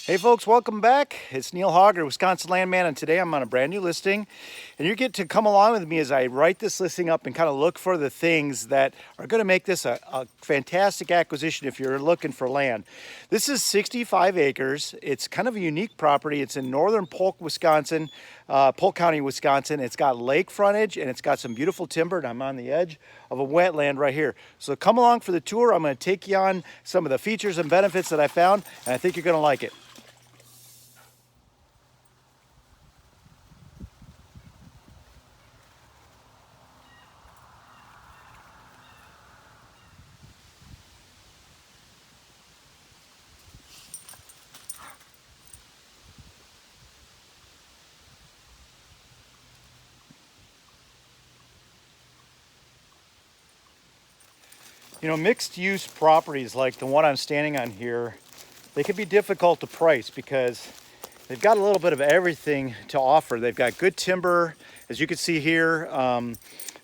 Hey folks, welcome back. It's Neil Hogger, Wisconsin Landman, and today I'm on a brand new listing. And you get to come along with me as I write this listing up and kind of look for the things that are going to make this a fantastic acquisition if you're looking for land. This is 65 acres. It's kind of a unique property. It's in northern Polk, Wisconsin, Polk County, Wisconsin. It's got lake frontage and it's got some beautiful timber, and I'm on the edge of a wetland right here. So come along for the tour. I'm going to take you on some of the features and benefits that I found, and I think you're going to like it. You know, mixed use properties like the one I'm standing on here, they can be difficult to price because they've got a little bit of everything to offer. They've got good timber, as you can see here.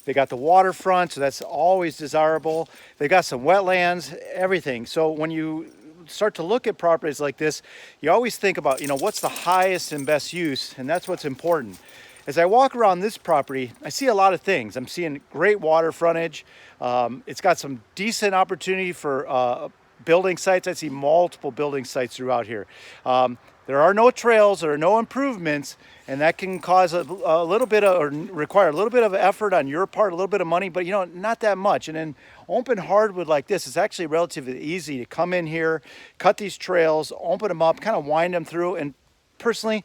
They got the waterfront, so that's always desirable. They've got some wetlands, everything. So when you start to look at properties like this, you always think about, what's the highest and best use, and that's what's important. As I walk around this property, I see a lot of things. I'm seeing great water frontage. It's got some decent opportunity for building sites. I see multiple building sites throughout here. There are no trails, there are no improvements, and that can cause a little bit of, or require a little bit of effort on your part, a little bit of money, but not that much. And in open hardwood like this, it's actually relatively easy to come in here, cut these trails, open them up, kind of wind them through. And personally,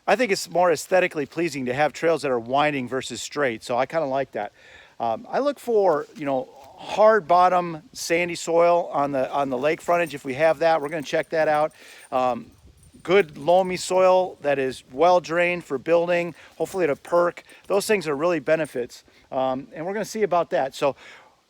I think it's more aesthetically pleasing to have trails that are winding versus straight. So I kind of like that. I look for, hard bottom, sandy soil on the lake frontage. If we have that, we're going to check that out. Good loamy soil that is well drained for building, hopefully it'll perk. Those things are really benefits. And we're going to see about that. So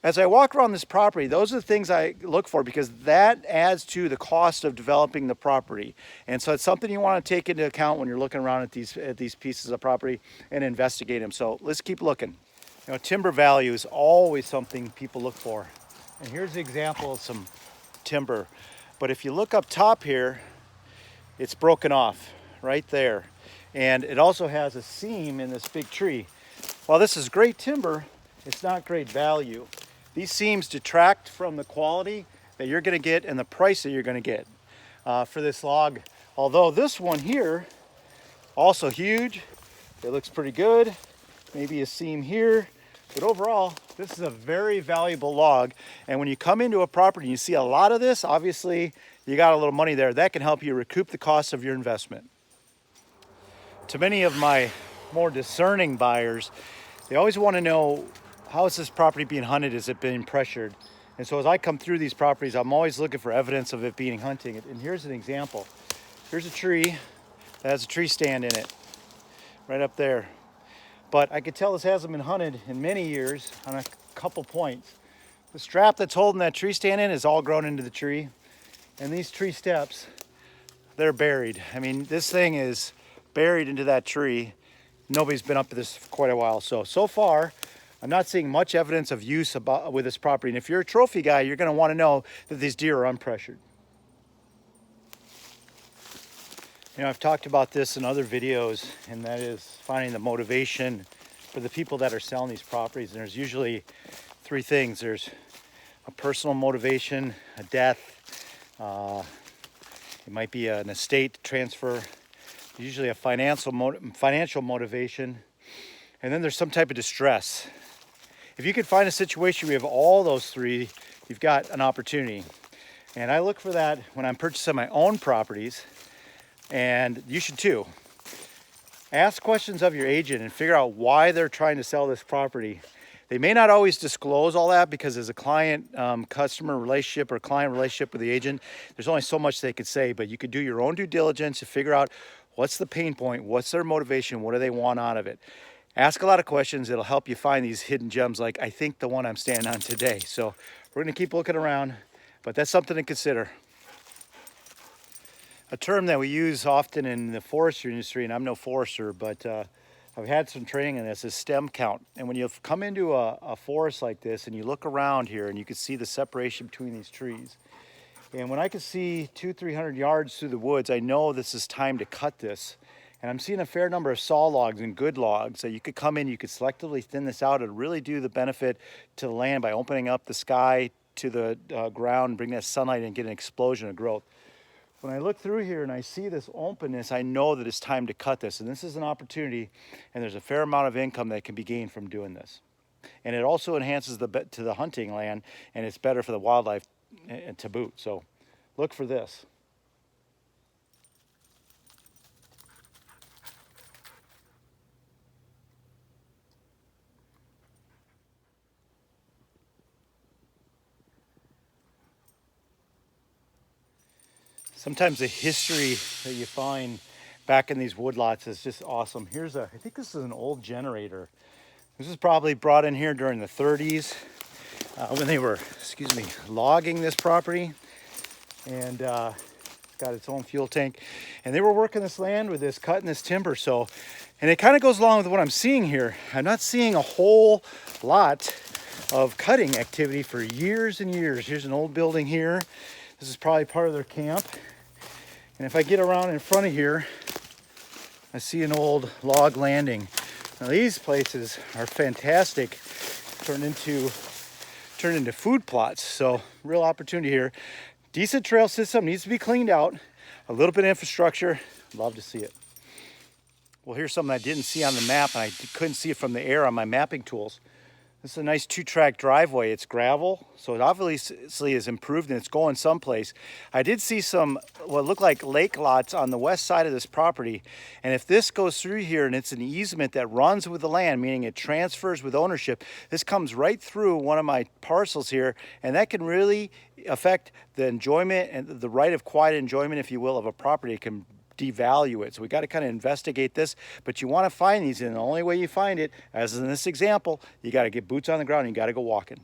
as I walk around this property, those are the things I look for because that adds to the cost of developing the property. And so it's something you want to take into account when you're looking around at these pieces of property and investigate them. So let's keep looking. Timber value is always something people look for. And here's an example of some timber. But if you look up top here, it's broken off right there. And it also has a seam in this big tree. While this is great timber, it's not great value. These seams detract from the quality that you're going to get and the price that you're going to get for this log. Although this one here, also huge, it looks pretty good. Maybe a seam here, but overall, this is a very valuable log. And when you come into a property and you see a lot of this, obviously you got a little money there. That can help you recoup the cost of your investment. To many of my more discerning buyers, they always want to know, how is this property being hunted? Is it being pressured? And so as I come through these properties, I'm always looking for evidence of it being hunting. And here's an example. Here's a tree that has a tree stand in it, right up there. But I could tell this hasn't been hunted in many years on a couple points. The strap that's holding that tree stand in is all grown into the tree. And these tree steps, they're buried. I mean, this thing is buried into that tree. Nobody's been up to this for quite a while. So far, I'm not seeing much evidence of use with this property. And if you're a trophy guy, you're going to want to know that these deer are unpressured. I've talked about this in other videos, and that is finding the motivation for the people that are selling these properties. And there's usually three things. There's a personal motivation, a death, it might be an estate transfer, usually a financial motivation, and then there's some type of distress. If you could find a situation where you have all those three, you've got an opportunity. And I look for that when I'm purchasing my own properties, and you should too. Ask questions of your agent and figure out why they're trying to sell this property. They may not always disclose all that because as a client-customer relationship or client relationship with the agent, there's only so much they could say, but you could do your own due diligence to figure out what's the pain point, what's their motivation, what do they want out of it. Ask a lot of questions. It'll help you find these hidden gems like I think the one I'm standing on today. So we're going to keep looking around, but that's something to consider. A term that we use often in the forestry industry, and I'm no forester, but I've had some training in this, is stem count. And when you come into a forest like this and you look around here and you can see the separation between these trees, And when I can see 200-300 yards through the woods, I know this is time to cut this. And I'm seeing a fair number of saw logs and good logs that you could come in, you could selectively thin this out and really do the benefit to the land by opening up the sky to the ground, bring that sunlight and get an explosion of growth. When I look through here and I see this openness, I know that it's time to cut this. And this is an opportunity, and there's a fair amount of income that can be gained from doing this. And it also enhances to the hunting land, and it's better for the wildlife to boot. So look for this. Sometimes the history that you find back in these woodlots is just awesome. I think this is an old generator. This was probably brought in here during the 30s when they were, logging this property. And it's got its own fuel tank. And they were working this land with this, cutting this timber. And it kind of goes along with what I'm seeing here. I'm not seeing a whole lot of cutting activity for years and years. Here's an old building here. This is probably part of their camp. And if I get around in front of here, I see an old log landing. Now these places are fantastic, turned into food plots. So real opportunity here. Decent trail system, needs to be cleaned out. A little bit of infrastructure, love to see it. Well, here's something I didn't see on the map, and I couldn't see it from the air on my mapping tools. This is a nice 2-track driveway. It's gravel, so it obviously is improved and it's going someplace. I did see some what look like lake lots on the west side of this property. And if this goes through here and it's an easement that runs with the land, meaning it transfers with ownership, this comes right through one of my parcels here, and that can really affect the enjoyment and the right of quiet enjoyment, if you will, of a property. It can devalue it. So we got to kind of investigate this, but you want to find these, and the only way you find it, as in this example, you got to get boots on the ground and you got to go walking.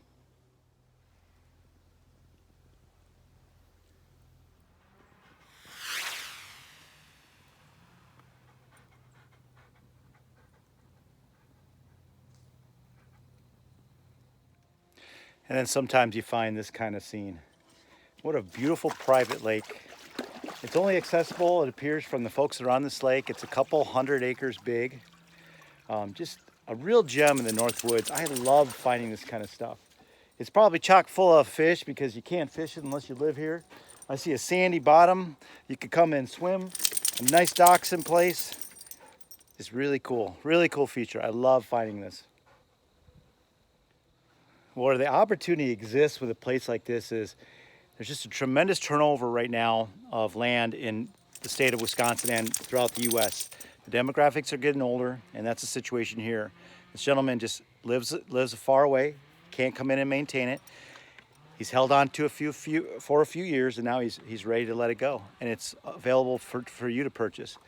And then sometimes you find this kind of scene. What a beautiful private lake. It's only accessible, it appears, from the folks that are on this lake. It's a couple 100 acres big. Just a real gem in the North Woods. I love finding this kind of stuff. It's probably chock full of fish because you can't fish it unless you live here. I see a sandy bottom. You could come and swim. A nice docks in place. It's really cool feature. I love finding this. Where the opportunity exists with a place like this is there's just a tremendous turnover right now of land in the state of Wisconsin and throughout the U.S. The demographics are getting older, and that's the situation here. This gentleman just lives far away, can't come in and maintain it. He's held on to for a few years, and now he's ready to let it go, and it's available for you to purchase.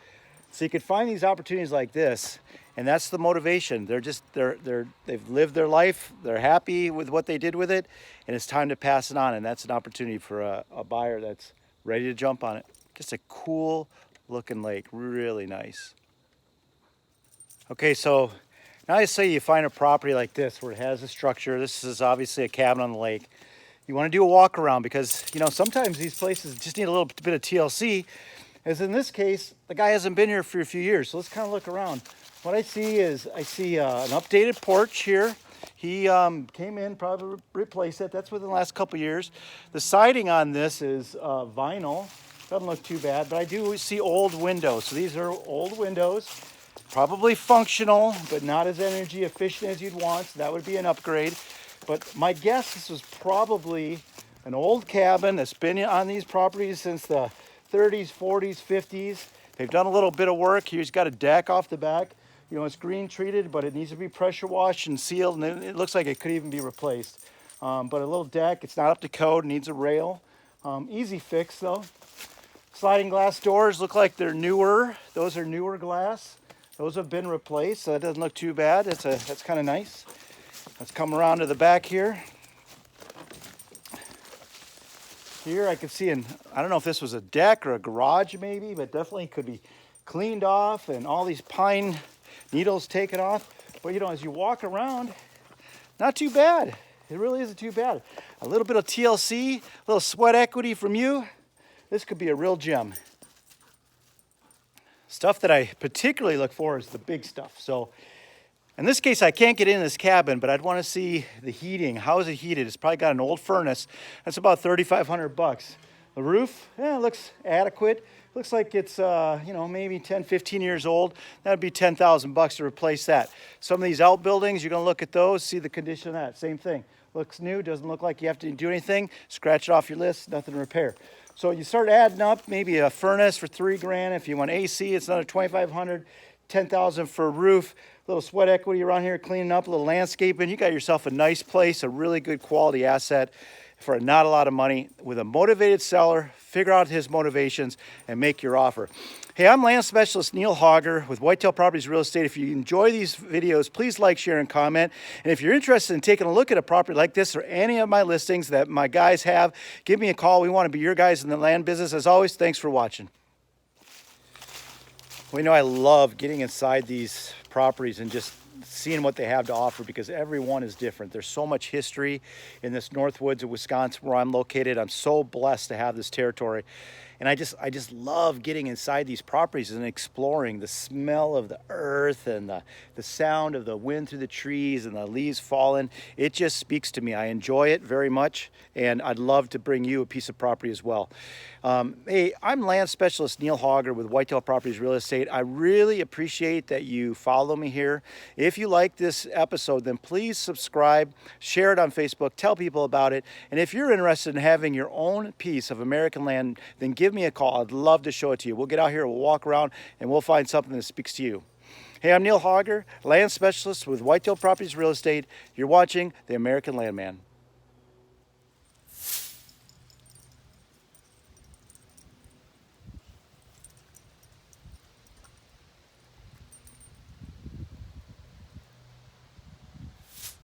So you can find these opportunities like this, and that's the motivation. They've lived their life, they're happy with what they did with it, and it's time to pass it on, and that's an opportunity for a buyer that's ready to jump on it. Just a cool looking lake, really nice. Okay, so now I say you find a property like this where it has a structure. This is obviously a cabin on the lake. You want to do a walk around because, sometimes these places just need a little bit of TLC. As in this case, the guy hasn't been here for a few years, so let's kind of look around. What I see is an updated porch here. He came in, probably replaced it. That's within the last couple years. The siding on this is vinyl. Doesn't look too bad, but I do see old windows. So these are old windows, probably functional, but not as energy efficient as you'd want. So that would be an upgrade. But my guess, this was probably an old cabin that's been on these properties since the 30s, 40s, 50s. They've done a little bit of work. Here's got a deck off the back. It's green treated, but it needs to be pressure washed and sealed, and it looks like it could even be replaced. But a little deck, it's not up to code, needs a rail. Easy fix though. Sliding glass doors look like they're newer. Those are newer glass. Those have been replaced, so that doesn't look too bad. That's kind of nice. Let's come around to the back here. Here I can see, I don't know if this was a deck or a garage maybe, but definitely could be cleaned off and all these pine needles taken off. But as you walk around, not too bad. It really isn't too bad. A little bit of TLC, a little sweat equity from you. This could be a real gem. Stuff that I particularly look for is the big stuff. So in this case, I can't get in this cabin, but I'd want to see the heating. How is it heated? It's probably got an old furnace. That's about $3,500. The roof, yeah, it looks adequate. Looks like it's, maybe 10, 15 years old. That'd be $10,000 to replace that. Some of these outbuildings, you're gonna look at those, see the condition of that. Same thing. Looks new, doesn't look like you have to do anything. Scratch it off your list, nothing to repair. So you start adding up, maybe a furnace for $3,000. If you want AC, it's another $2,500. $10,000 for a roof. A little sweat equity around here, cleaning up, a little landscaping. You got yourself a nice place, a really good quality asset for not a lot of money. With a motivated seller, figure out his motivations and make your offer. Hey, I'm land specialist Neil Hogger with Whitetail Properties Real Estate. If you enjoy these videos, please like, share, and comment. And if you're interested in taking a look at a property like this or any of my listings that my guys have, give me a call. We want to be your guys in the land business. As always, thanks for watching. Well, I love getting inside these properties and just seeing what they have to offer, because every one is different. There's so much history in this North Woods of Wisconsin where I'm located. I'm so blessed to have this territory. And I just love getting inside these properties and exploring the smell of the earth and the sound of the wind through the trees and the leaves falling. It just speaks to me. I enjoy it very much, and I'd love to bring you a piece of property as well. Hey, I'm land specialist Neil Hogger with Whitetail Properties Real Estate. I really appreciate that you follow me here. If you like this episode, then please subscribe, share it on Facebook, tell people about it. And if you're interested in having your own piece of American land, then give me a call. I'd love to show it to you. We'll get out here, we'll walk around, and we'll find something that speaks to you. Hey, I'm Neil Hogger, land specialist with Whitetail Properties Real Estate. You're watching The American Landman.